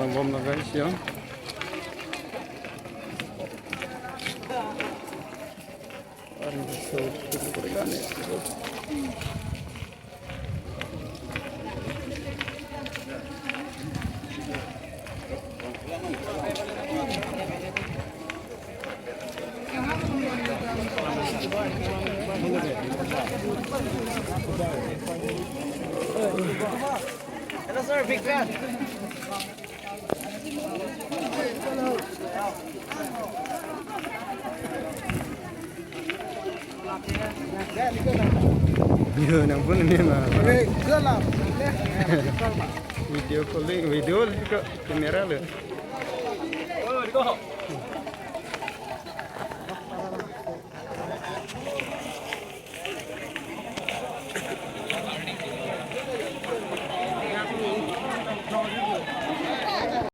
bom na guys ya. Parang gusto ko rin ganit. Hello sir, big fan. Yun ang puno niya na. Gelap. Video calling, video juga kamera le. Oh,